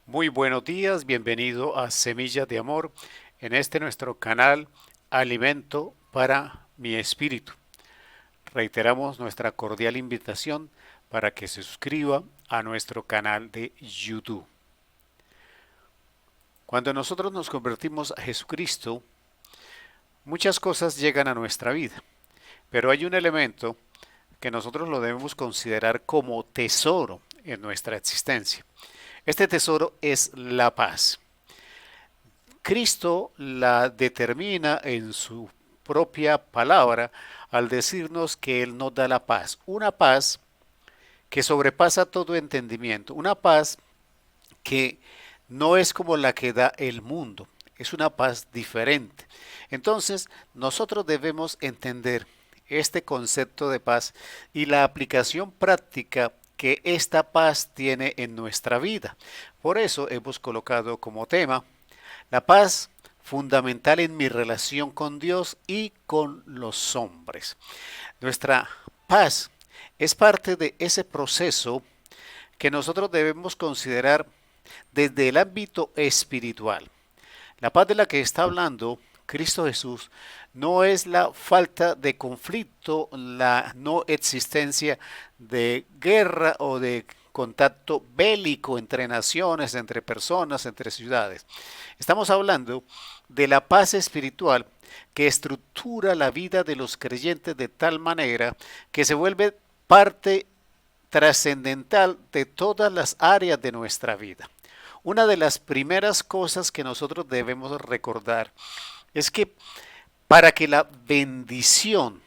Muy buenos días, bienvenido a Semillas de Amor en este nuestro canal Alimento para mi Espíritu. Reiteramos nuestra cordial invitación para que se suscriba a nuestro canal de YouTube. Cuando nosotros nos convertimos a Jesucristo, muchas cosas llegan a nuestra vida, pero hay un elemento que nosotros lo debemos considerar como tesoro en nuestra existencia. Este tesoro es la paz. Cristo la determina en su propia palabra al decirnos que Él nos da la paz, una paz que sobrepasa todo entendimiento, una paz que no es como la que da el mundo, es una paz diferente. Entonces, nosotros debemos entender este concepto de paz y la aplicación práctica que esta paz tiene en nuestra vida. Por eso hemos colocado como tema la paz fundamental en mi relación con Dios y con los hombres. Nuestra paz es parte de ese proceso que nosotros debemos considerar desde el ámbito espiritual. La paz de la que está hablando Cristo Jesús no es la falta de conflicto, la no existencia de guerra o de contacto bélico entre naciones, entre personas, entre ciudades. Estamos hablando de la paz espiritual que estructura la vida de los creyentes de tal manera que se vuelve parte trascendental de todas las áreas de nuestra vida. Una de las primeras cosas que nosotros debemos recordar es que para que la bendición,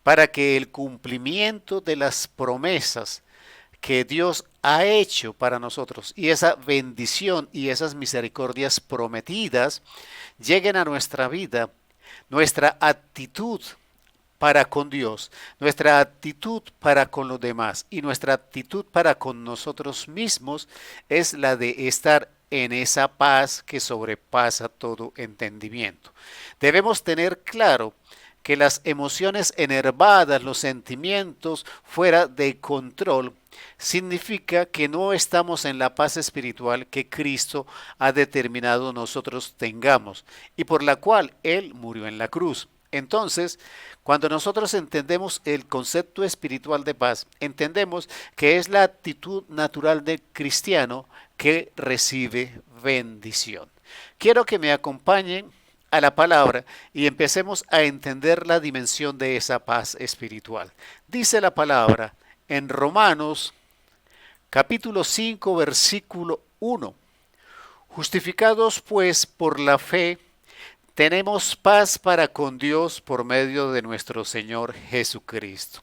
para que el cumplimiento de las promesas que Dios ha hecho para nosotros y esa bendición y esas misericordias prometidas lleguen a nuestra vida, nuestra actitud para con Dios, nuestra actitud para con los demás y nuestra actitud para con nosotros mismos es la de estar en esa paz que sobrepasa todo entendimiento. Debemos tener claro que las emociones enervadas, los sentimientos fuera de control, significa que no estamos en la paz espiritual que Cristo ha determinado nosotros tengamos y por la cual Él murió en la cruz. Entonces, cuando nosotros entendemos el concepto espiritual de paz, entendemos que es la actitud natural del cristiano que recibe bendición. Quiero que me acompañen a la palabra y empecemos a entender la dimensión de esa paz espiritual. Dice la palabra en Romanos capítulo 5 versículo 1. Justificados pues por la fe, tenemos paz para con Dios por medio de nuestro Señor Jesucristo.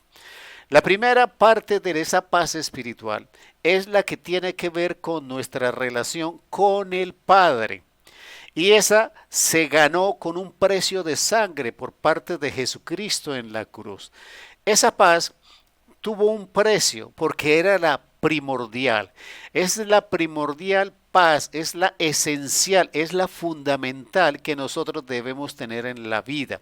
La primera parte de esa paz espiritual es la que tiene que ver con nuestra relación con el Padre. Y esa se ganó con un precio de sangre por parte de Jesucristo en la cruz. Esa paz tuvo un precio porque era la primordial. Es la primordial paz, es la esencial, es la fundamental que nosotros debemos tener en la vida.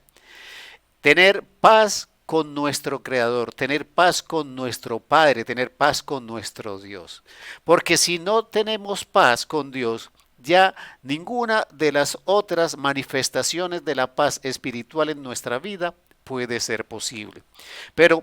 Tener paz con nuestro Creador, tener paz con nuestro Padre, tener paz con nuestro Dios. Porque si no tenemos paz con Dios, ya ninguna de las otras manifestaciones de la paz espiritual en nuestra vida puede ser posible. Pero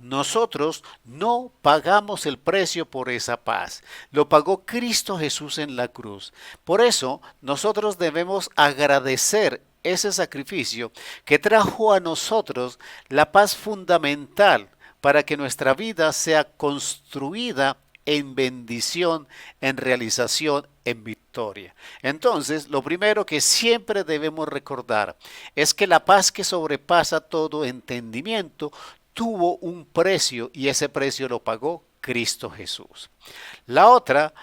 nosotros no pagamos el precio por esa paz. Lo pagó Cristo Jesús en la cruz. Por eso nosotros debemos agradecer ese sacrificio que trajo a nosotros la paz fundamental para que nuestra vida sea construida en bendición, en realización, en victoria. Entonces, lo primero que siempre debemos recordar es que la paz que sobrepasa todo entendimiento tuvo un precio y ese precio lo pagó Cristo Jesús. La otra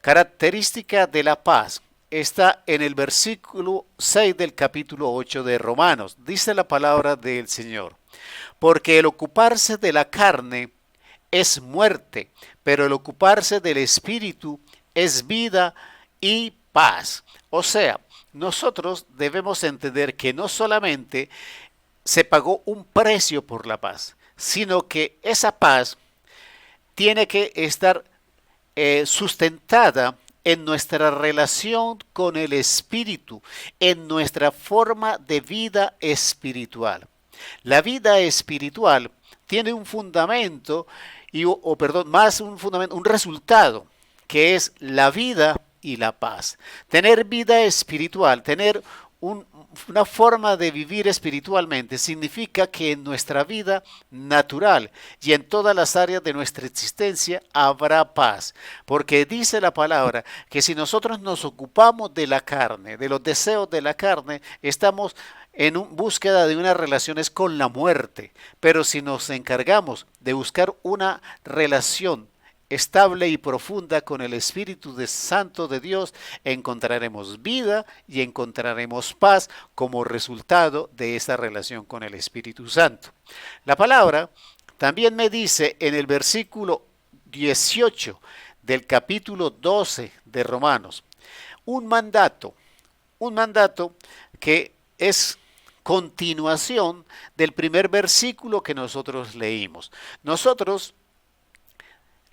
característica de la paz está en el versículo 6 del capítulo 8 de Romanos. Dice la palabra del Señor. Porque el ocuparse de la carne es muerte, pero el ocuparse del espíritu es vida y paz. O sea, nosotros debemos entender que no solamente se pagó un precio por la paz, sino que esa paz tiene que estar sustentada en nuestra relación con el Espíritu, en nuestra forma de vida espiritual. La vida espiritual tiene un fundamento, más un fundamento, un resultado, que es la vida y la paz. Tener vida espiritual, tener un, una forma de vivir espiritualmente significa que en nuestra vida natural y en todas las áreas de nuestra existencia habrá paz, porque dice la palabra que si nosotros nos ocupamos de la carne, de los deseos de la carne, estamos en búsqueda de unas relaciones con la muerte, pero si nos encargamos de buscar una relación estable y profunda con el Espíritu Santo de Dios, encontraremos vida y encontraremos paz como resultado de esa relación con el Espíritu Santo. La palabra también me dice en el versículo 18 del capítulo 12 de Romanos, un mandato que es continuación del primer versículo que nosotros leímos. Nosotros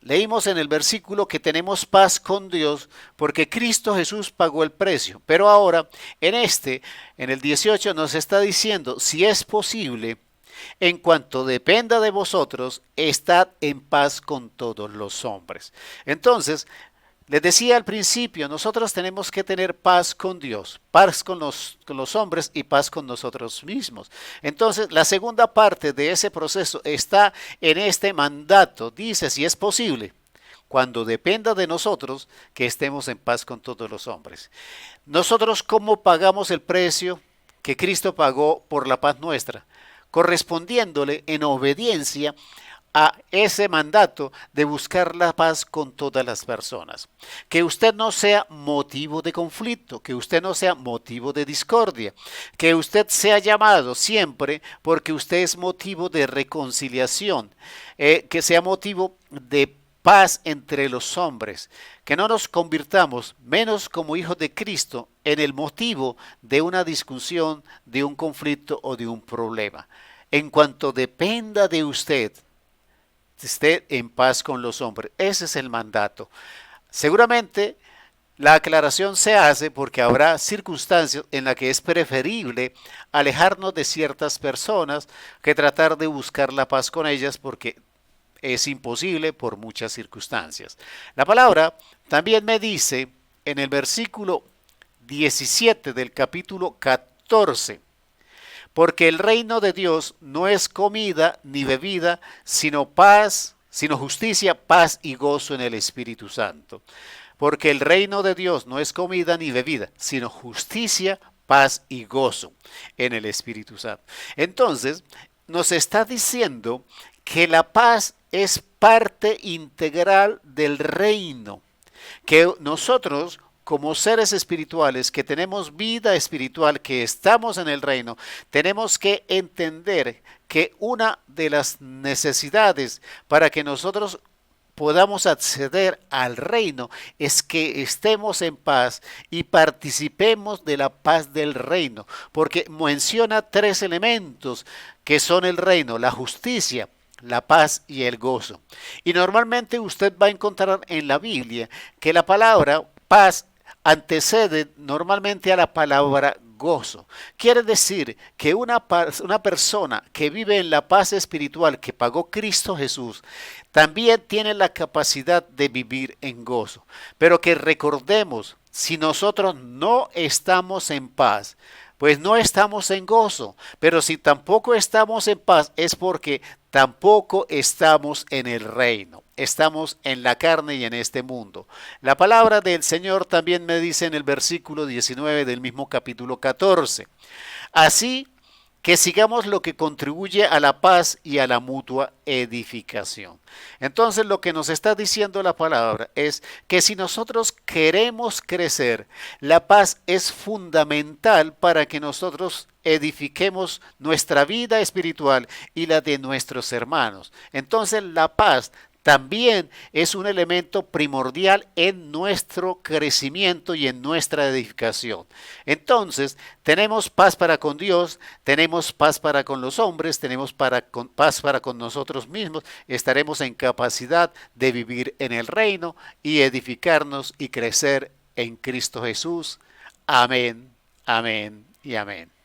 leímos en el versículo que tenemos paz con Dios porque Cristo Jesús pagó el precio. Pero ahora, en el 18 nos está diciendo, si es posible, en cuanto dependa de vosotros, estad en paz con todos los hombres. Entonces, les decía al principio, nosotros tenemos que tener paz con Dios, paz con los hombres y paz con nosotros mismos. Entonces, la segunda parte de ese proceso está en este mandato. Dice, si es posible, cuando dependa de nosotros, que estemos en paz con todos los hombres. Nosotros, ¿cómo pagamos el precio que Cristo pagó por la paz nuestra? Correspondiéndole en obediencia a ese mandato de buscar la paz con todas las personas. Que usted no sea motivo de conflicto, que usted no sea motivo de discordia, que usted sea llamado siempre porque usted es motivo de reconciliación, que sea motivo de paz entre los hombres, que no nos convirtamos, menos como hijos de Cristo, en el motivo de una discusión, de un conflicto o de un problema. En cuanto dependa de usted, esté en paz con los hombres. Ese es el mandato. Seguramente la aclaración se hace porque habrá circunstancias en las que es preferible alejarnos de ciertas personas que tratar de buscar la paz con ellas porque es imposible por muchas circunstancias. La palabra también me dice en el versículo 17 del capítulo 14, porque el reino de Dios no es comida ni bebida, sino paz, sino justicia, paz y gozo en el Espíritu Santo. Porque el reino de Dios no es comida ni bebida, sino justicia, paz y gozo en el Espíritu Santo. Entonces, nos está diciendo que la paz es parte integral del reino, que nosotros como seres espirituales que tenemos vida espiritual, que estamos en el reino, tenemos que entender que una de las necesidades para que nosotros podamos acceder al reino es que estemos en paz y participemos de la paz del reino, porque menciona tres elementos que son el reino: la justicia, la paz y el gozo. Y normalmente usted va a encontrar en la Biblia que la palabra paz antecede normalmente a la palabra gozo. Quiere decir que una persona que vive en la paz espiritual que pagó Cristo Jesús, también tiene la capacidad de vivir en gozo. Pero que recordemos, si nosotros no estamos en paz, pues no estamos en gozo. Pero si tampoco estamos en paz es porque tampoco estamos en el reino. Estamos en la carne y en este mundo. La palabra del Señor también me dice en el versículo 19 del mismo capítulo 14. Así que sigamos lo que contribuye a la paz y a la mutua edificación. Entonces lo que nos está diciendo la palabra es que si nosotros queremos crecer, la paz es fundamental para que nosotros edifiquemos nuestra vida espiritual y la de nuestros hermanos. Entonces la paz también es un elemento primordial en nuestro crecimiento y en nuestra edificación. Entonces, tenemos paz para con Dios, tenemos paz para con los hombres, tenemos paz para con nosotros mismos, estaremos en capacidad de vivir en el reino y edificarnos y crecer en Cristo Jesús. Amén, amén y amén.